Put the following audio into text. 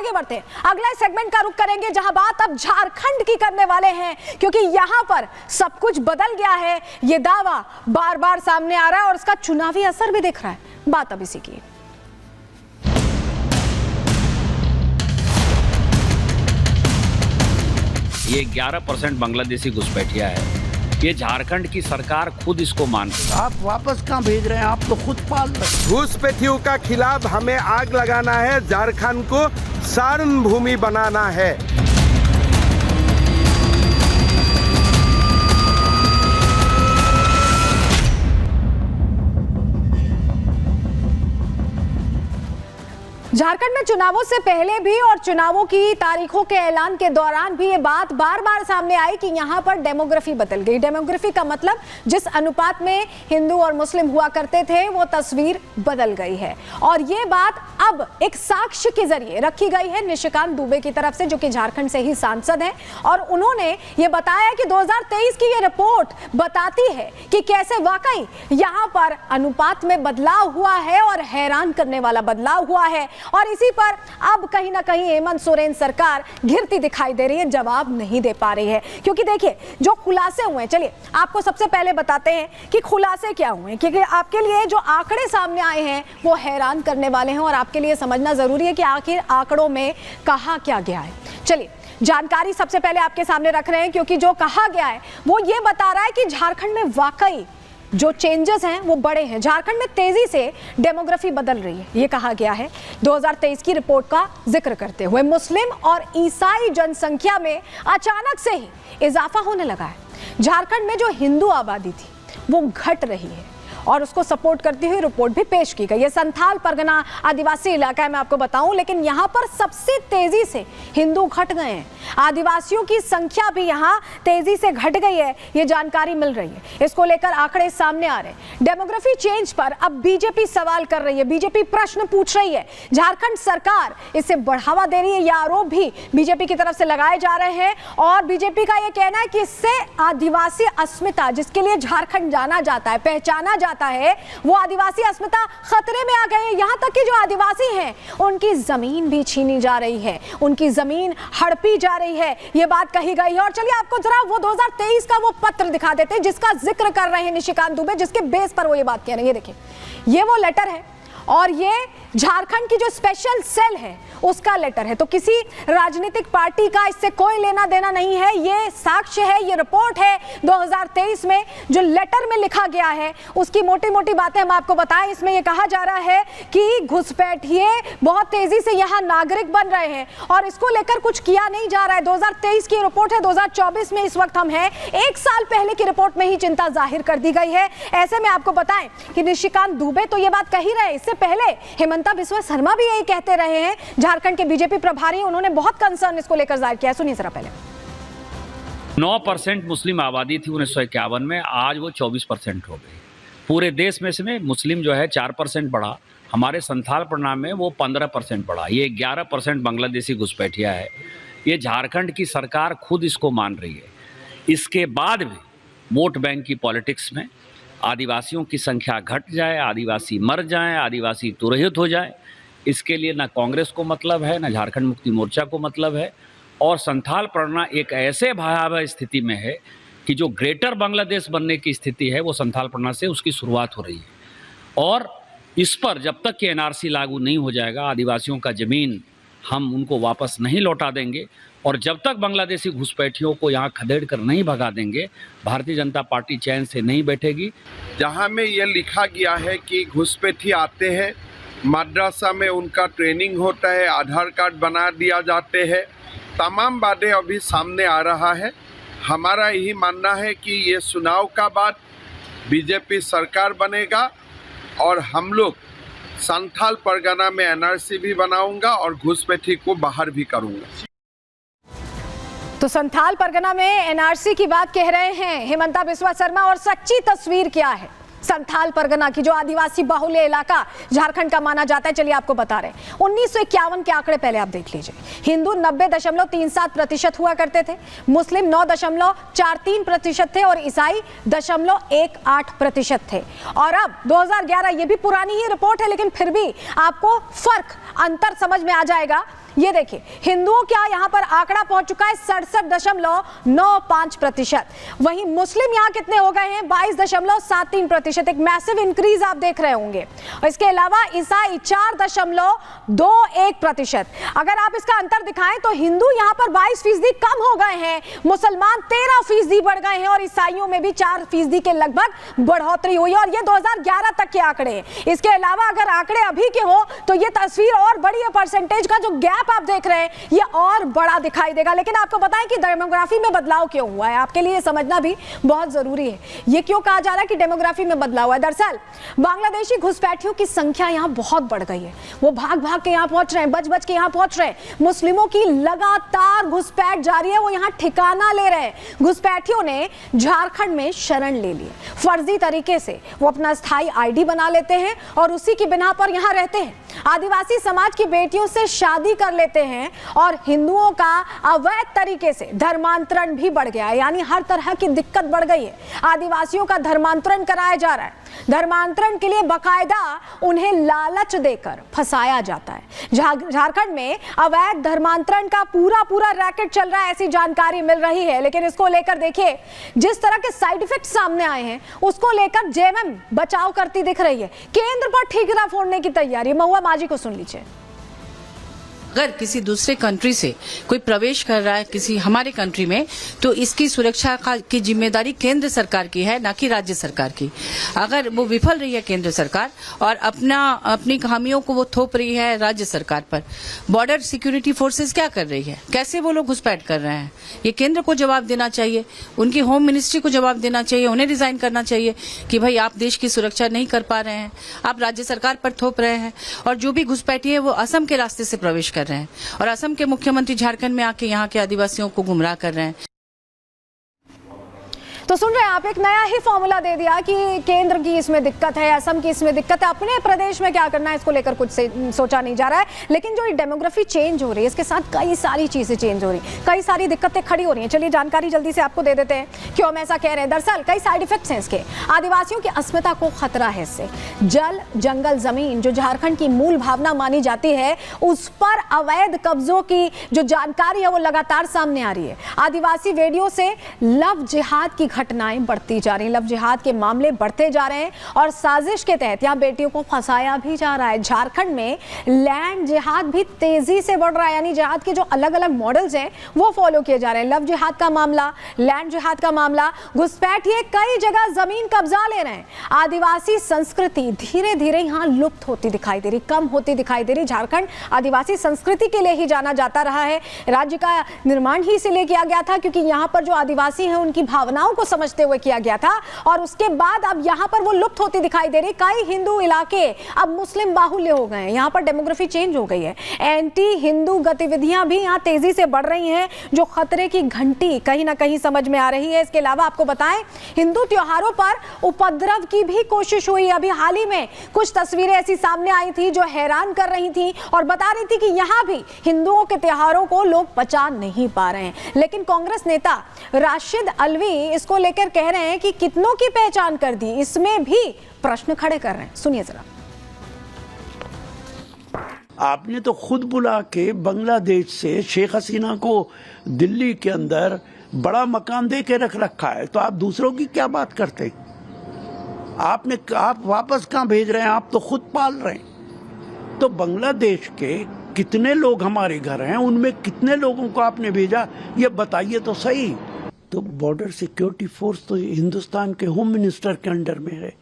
आगे बढ़ते हैं, अगला सेगमेंट का रुख करेंगे जहां बात अब झारखंड की करने वाले हैं, क्योंकि यहां पर सब कुछ बदल गया है। यह दावा बार बार सामने आ रहा है और उसका चुनावी असर भी दिख रहा है। बात अब इसी की। ये 11% बांग्लादेशी घुसपैठिया है। ये झारखंड की सरकार खुद इसको मानती है। आप वापस कहाँ भेज रहे हैं? आप तो खुद पाल रहे। घुसपैठियों का खिलाफ हमें आग लगाना है, झारखंड को सारण भूमि बनाना है। झारखंड में चुनावों से पहले भी और चुनावों की तारीखों के ऐलान के दौरान भी ये बात बार बार सामने आई कि यहाँ पर डेमोग्राफी बदल गई। डेमोग्राफी का मतलब जिस अनुपात में हिंदू और मुस्लिम हुआ करते थे वो तस्वीर बदल गई है। और ये बात अब एक साक्ष्य के जरिए रखी गई है निशिकांत दुबे की तरफ से, जो कि झारखंड से ही सांसद हैं। और उन्होंने ये बताया कि 2023 की ये रिपोर्ट बताती है कि कैसे वाकई यहाँ पर अनुपात में बदलाव हुआ है और हैरान करने वाला बदलाव हुआ है। और इसी पर अब कहीं ना कहीं हेमंत सोरेन सरकार घिरती दिखाई दे रही है, जवाब नहीं दे पा रही है। क्योंकि देखिए जो खुलासे हुए हैं, चलिए आपको सबसे पहले बताते हैं कि खुलासे क्या हुए हैं, क्योंकि आपके लिए जो आंकड़े सामने आए हैं वो हैरान करने वाले हैं और आपके लिए समझना जरूरी है कि आखिर आंकड़ों में कहा क्या गया है। चलिए जानकारी सबसे पहले आपके सामने रख रहे हैं, क्योंकि जो कहा गया है वो ये बता रहा है कि झारखंड में वाकई जो चेंजेस हैं वो बड़े हैं। झारखंड में तेजी से डेमोग्राफी बदल रही है, ये कहा गया है 2023 की रिपोर्ट का जिक्र करते हुए। मुस्लिम और ईसाई जनसंख्या में अचानक से ही इजाफा होने लगा है। झारखंड में जो हिंदू आबादी थी वो घट रही है और उसको सपोर्ट करती हुई रिपोर्ट भी पेश की गई। ये संथाल परगना आदिवासी इलाका है, मैं आपको बताऊं, लेकिन यहाँ पर सबसे तेजी से हिंदू घट गए हैं। आदिवासियों की संख्या भी यहाँ तेजी से घट गई है, ये जानकारी मिल रही है। इसको लेकर आंकड़े सामने आ रहे हैं। डेमोग्राफी चेंज पर अब बीजेपी सवाल कर रही है, बीजेपी प्रश्न पूछ रही है। झारखंड सरकार इसे बढ़ावा दे रही है, यह आरोप भी बीजेपी की तरफ से लगाए जा रहे हैं। और बीजेपी का यह कहना है कि इससे आदिवासी अस्मिता, जिसके लिए झारखंड जाना जाता है, पहचाना जाता है, वो आदिवासी अस्मिता खतरे में आ गए हैं। यहां तक कि जो आदिवासी हैं उनकी जमीन भी छीनी जा रही है, उनकी जमीन हड़पी जा रही है, ये बात कही गई है। और चलिए आपको जरा वो 2023 का वो पत्र दिखा देते हैं जिसका जिक्र कर रहे हैं निशिकांत दुबे, जिसके बेस पर वो ये बात कह रहे हैं। ये देखिए, ये वो लेटर है और ये झारखंड की जो स्पेशल सेल है उसका लेटर है। तो किसी राजनीतिक पार्टी का इससे कोई लेना देना नहीं है, ये साक्ष्य है, ये रिपोर्ट है 2023 में जो लेटर में लिखा गया है। उसकी मोटी मोटी बातें हम आपको बताएं। इसमें ये कहा जा रहा है कि घुसपैठिए बहुत तेजी से यहाँ नागरिक बन रहे हैं और इसको लेकर कुछ किया नहीं जा रहा है। 2023 की रिपोर्ट है, 2024 में इस वक्त हम हैं। एक साल पहले की रिपोर्ट में ही चिंता जाहिर कर दी गई है। ऐसे में आपको बताएं कि निशिकांत दुबे तो ये बात कही रहे, इससे पहले हेमंता बिस्वा शर्मा भी यही कहते रहे हैं। झारखंड के बीजेपी प्रभारी, उन्होंने बहुत कंसर्न इसको लेकर जाहिर किया। सुनिए जरा पहले। 9% मुस्लिम आबादी थी 1951 में, आज वो 24% हो गई। पूरे देश में से मुस्लिम जो है 4% बढ़ा, हमारे संथाल परिणाम में वो 15% बढ़ा। ये 11% बांग्लादेशी घुसपैठिया है। ये झारखंड की सरकार खुद इसको मान रही है। इसके बाद भी वोट बैंक की पॉलिटिक्स में आदिवासियों की संख्या घट जाए, आदिवासी मर जाएं, आदिवासी तुरहित हो जाए, इसके लिए ना कांग्रेस को मतलब है, ना झारखंड मुक्ति मोर्चा को मतलब है। और संथाल परगना एक ऐसे भयावह स्थिति में है कि जो ग्रेटर बांग्लादेश बनने की स्थिति है वो संथाल परगना से उसकी शुरुआत हो रही है। और इस पर जब तक कि एनआरसी लागू नहीं हो जाएगा, आदिवासियों का ज़मीन हम उनको वापस नहीं लौटा देंगे और जब तक बांग्लादेशी घुसपैठियों को यहाँ खदेड़ कर नहीं भगा देंगे, भारतीय जनता पार्टी चैन से नहीं बैठेगी। जहाँ में ये लिखा गया है कि घुसपैठी आते हैं, मद्रासा में उनका ट्रेनिंग होता है, आधार कार्ड बना दिया जाते हैं, तमाम बातें अभी सामने आ रहा है। हमारा यही मानना है कि ये चुनाव का बाद बीजेपी सरकार बनेगा और हम लोग संथाल परगना में एनआरसी भी बनाऊंगा और घुसपैठी को बाहर भी करूंगा। तो संथाल परगना में एनआरसी की बात कह रहे हैं हेमंता बिस्वा शर्मा, और सच्ची तस्वीर क्या है संथाल परगना की, जो आदिवासी बाहुल्य इलाका झारखंड का माना जाता है। चलिए आपको बता रहे हैं 1951 के आंकड़े पहले आप देख लीजिए। हिंदू 90.37% हुआ करते थे, मुस्लिम 9.43% थे और ईसाई 0.18% थे। और अब 2011, ये भी पुरानी ही रिपोर्ट है लेकिन फिर भी आपको फर्क, अंतर समझ में आ जाएगा। ये देखिए हिंदुओं का यहाँ पर आंकड़ा पहुंच चुका है 67.95%। वहीं मुस्लिम यहाँ कितने हो गए हैं 22.73%। एक मैसिव इंक्रीज आप देख रहे होंगे। और इसके अलावा ईसाई 4.21%। अगर आप इसका अंतर दिखाएं तो हिंदू यहाँ पर 22% कम हो गए हैं, मुसलमान 13% बढ़ गए हैं और ईसाइयों में भी 4% के लगभग बढ़ोतरी हुई है। और ये 2011 तक के आंकड़े हैं। इसके अलावा अगर आंकड़े अभी के हो तो ये तस्वीर और बड़ी है। परसेंटेज का जो गैप आप देख रहे हैं ये और बड़ा दिखाई देगा। लेकिन आपको बताएं कि डेमोग्राफी में बदलाव क्यों हुआ है, आपके लिए समझना भी बहुत जरूरी है। ये क्यों कहा जा रहा है कि डेमोग्राफी में बदलाव हुआ है? दरअसल बांग्लादेशी घुसपैठियों की संख्या यहाँ बहुत बढ़ गई है। वो भाग भाग के यहाँ पहुंच रहे हैं, बच बच के यहाँ पहुंच रहे हैं। मुस्लिमों की लगातार घुसपैठ जारी है, वो यहाँ ठिकाना ले रहे हैं। घुसपैठियों ने झारखंड में शरण ले ली। फर्जी तरीके से वो अपना स्थायी आईडी बना लेते हैं और उसी की बिना पर यहाँ रहते हैं। आदिवासी समाज की बेटियों से शादी कर लेते हैं और हिंदुओं का अवैध तरीके से धर्मांतरण भी बढ़ गया है। यानी हर तरह की दिक्कत बढ़ गई है। आदिवासियों का धर्मांतरण कराया जा रहा है। धर्मांतरण के लिए बकायदा उन्हें लालच देकर फंसाया जाता है। झारखंड में अवैध धर्मांतरण का पूरा रैकेट चल रहा है, ऐसी जानकारी मिल रही है। लेकिन इसको लेकर देखिए जिस तरह के साइड इफेक्ट सामने आए हैं उसको लेकर जेएमएम बचाव करती दिख रही है। केंद्र पर ठीकरा फोड़ने की तैयारी। महुआ माजी को सुन लीजिए। अगर किसी दूसरे कंट्री से कोई प्रवेश कर रहा है किसी हमारे कंट्री में तो इसकी सुरक्षा की जिम्मेदारी केंद्र सरकार की है, ना कि राज्य सरकार की। अगर वो विफल रही है केंद्र सरकार और अपनी खामियों को वो थोप रही है राज्य सरकार पर, बॉर्डर सिक्योरिटी फोर्सेस क्या कर रही है, कैसे वो लोग घुसपैठ कर रहे हैं, ये केंद्र को जवाब देना चाहिए। उनकी होम मिनिस्ट्री को जवाब देना चाहिए। उन्हें रिजाइन करना चाहिए कि भाई आप देश की सुरक्षा नहीं कर पा रहे हैं, आप राज्य सरकार पर थोप रहे हैं। और जो भी घुसपैठी है वो असम के रास्ते से प्रवेश कर रहे हैं और असम के मुख्यमंत्री झारखंड में आके यहाँ के आदिवासियों को गुमराह कर रहे हैं। तो सुन रहे हैं आप, एक नया ही फॉर्मूला दे दिया कि केंद्र की इसमें दिक्कत है, असम की इसमें दिक्कत है, अपने प्रदेश में क्या करना है इसको लेकर कुछ सोचा नहीं जा रहा है। लेकिन जो डेमोग्राफी चेंज हो रही है इसके साथ कई सारी चीजें चेंज हो रही, कई सारी दिक्कतें खड़ी हो रही हैं। चलिए जानकारी जल्दी से आपको दे देते हैं क्यों हम ऐसा कह रहे हैं। दरअसल कई साइड इफेक्ट्स हैं इसके। आदिवासियों की अस्मिता को खतरा है इससे। जल जंगल जमीन जो झारखंड की मूल भावना मानी जाती है उस पर अवैध कब्जों की जो जानकारी है वो लगातार सामने आ रही है। आदिवासी वेडियो से लव जिहाद की घटनाएं बढ़ती जा रही हैं, लव जिहाद के मामले बढ़ते जा रहे हैं और साजिश के तहत यहां बेटियों को फंसाया भी जा रहा है। झारखंड में लैंड जिहाद भी तेजी से बढ़ रहा है, यानी जिहाद के जो अलग अलग मॉडल्स हैं वो फॉलो किए जा रहे हैं। लव जिहाद का मामला, लैंड जिहाद का मामला, घुसपैठिए कई जगह जमीन कब्जा ले रहे हैं। आदिवासी संस्कृति धीरे धीरे यहां लुप्त होती दिखाई दे रही, कम होती दिखाई दे रही। झारखंड आदिवासी संस्कृति के लिए ही जाना जाता रहा है। राज्य का निर्माण ही इसीलिए किया गया था क्योंकि यहाँ पर जो आदिवासी हैं उनकी भावनाओं को समझते हुए किया गया था और उसके बाद अब यहां पर वो लुप्त होती दिखाई दे रही। कई हिंदू इलाके अब मुस्लिम बाहुल्य हो गए हैं, यहां पर डेमोग्राफी चेंज हो गई है। एंटी हिंदू गतिविधियां भी यहां तेजी से बढ़ रही हैं जो खतरे की घंटी कहीं ना कहीं समझ में आ रही है। इसके अलावा आपको बताएं हिंदू त्योहारों पर उपद्रव की भी कोशिश हुई। अभी हाल ही में कुछ तस्वीरें ऐसी सामने आई थी जो हैरान कर रही थी और बता रही थी कि यहां भी हिंदुओं के त्योहारों को लोग बचा नहीं पा रहे हैं। लेकिन कांग्रेस नेता राशिद अलवी इसको लेकर कह रहे हैं कि कितनों की पहचान कर दी, इसमें भी प्रश्न खड़े कर रहे हैं। सुनिए जरा। आपने तो खुद बुला के बांग्लादेश से शेख हसीना को दिल्ली के अंदर बड़ा मकान दे के रख रखा है, तो आप दूसरों की क्या बात करते? आप वापस कहां भेज रहे हैं? आप तो खुद पाल रहे हैं। तो बांग्लादेश के कितने लोग हमारे घर हैं, उनमें कितने लोगों को आपने भेजा ये बताइए तो सही। तो बॉर्डर सिक्योरिटी फोर्स तो हिंदुस्तान के होम मिनिस्टर के अंडर में है।